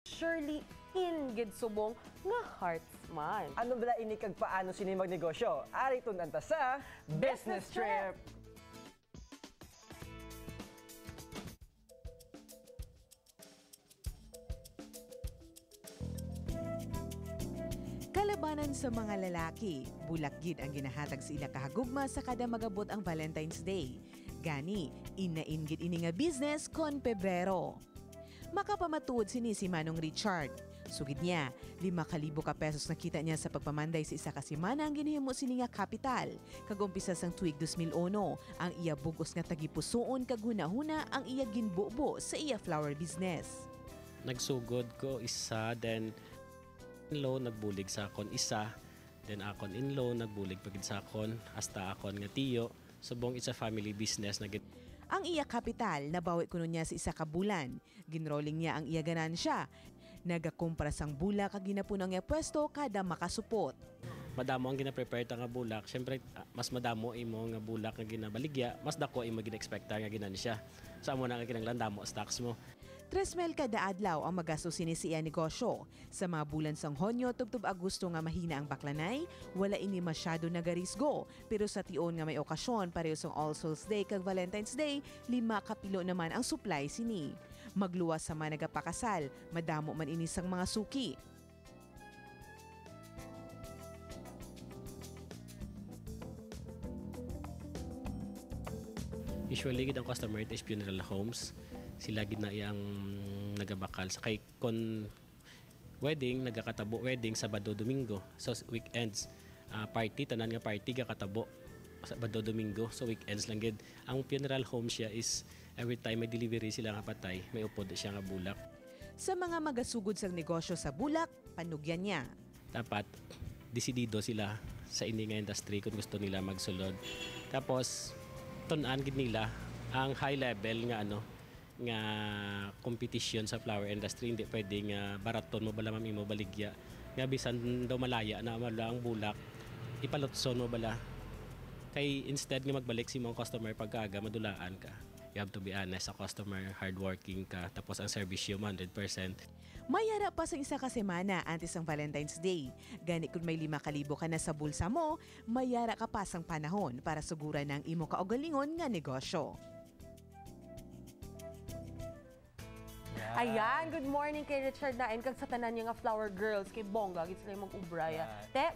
Surely ingid subong nga hearts man. Ano bala ini kag paano sini magnegosyo? Ari tunanta sa Business Trip. Kalabanan sa mga lalaki, bulak gid ang ginahatag sa ila kahagugma sa kada magabot ang Valentine's Day. Gani, inain gid ini nga business kon Pebrero. Makapamatuod sini si Manong Richard. Sugid niya, 5,000 ka pesos nakita niya sa pagpamanday sa isa ka semana ang ginhimo sini nga kapital. Kagumpisa sang tuig 2001, ang iya bugos nga tagipusoon kag hunahuna ang iya ginbubo sa iya flower business. Nagsugod ko isa, then in-law nagbulig sa akon isa, then akon in-law nagbulig pagid sa akon, hasta akon nga tiyo. Subong it's a family business na Ang iya kapital, nabawi kuno niya sa isa ka bulan. Ginrolling niya ang iya ganansya. Nagakumpra sang bulak kag ginapuno nga pwesto kada makasupot. madamo ang gina-prepare ta nga bulak. Syempre mas madamo imo nga bulak nga ginabaligya, mas dako imo gina-expecta nga ginansya. Sa amo na nga kinahanglan damo stocks mo. 3,000 kada adlaw ang magasto sini sa iya negosyo. Sa mga bulan sang Honyo, tubtub Agosto nga mahina ang baklanay, wala ini masyado nagarisgo. Pero sa tion nga may okasyon, pareho sang All Souls Day kag Valentine's Day, 5 kapilo naman ang supply sini. Magluwas sa mga nagapakasal, madamo man ini sang mga suki. Usually gid ang customer is funeral homes. Sila gid na iyang nagabakal sa kay kon wedding nagakatabo wedding Sabado Domingo, so weekends party tanan nga party gakatabo Sabado Domingo, so weekends lang gid. Ang funeral home siya is every time may delivery sila nga patay may upod siya nga bulak. Sa mga magasugod sang negosyo sa bulak, panugyan niya. Dapat desidido sila sa ini nga industry kung gusto nila magsulod. Tapos tun-an gid nila ang high level nga nga competition sa flower industry. Hindi pwedeng baraton mo bala mami mo baligya nga bisan daw malaya na mala ang bulak ipalotson mo bala kay instead nga magbalik si mong customer pagkaaga madulaan ka. You have to be honest sa customer, hardworking ka, tapos ang service mo 100%. Mayara pa sa isa ka semana antes ang Valentine's Day. Gani kung may 5,000 ka na sa bulsa mo, mayara ka pa sang panahon para suguran ng imo kaugalingon nga negosyo. Ayan, good morning kay Richard Nain kag sa tanan niya nga flower girls kay Bongga gid sila mag-ubraya. Te,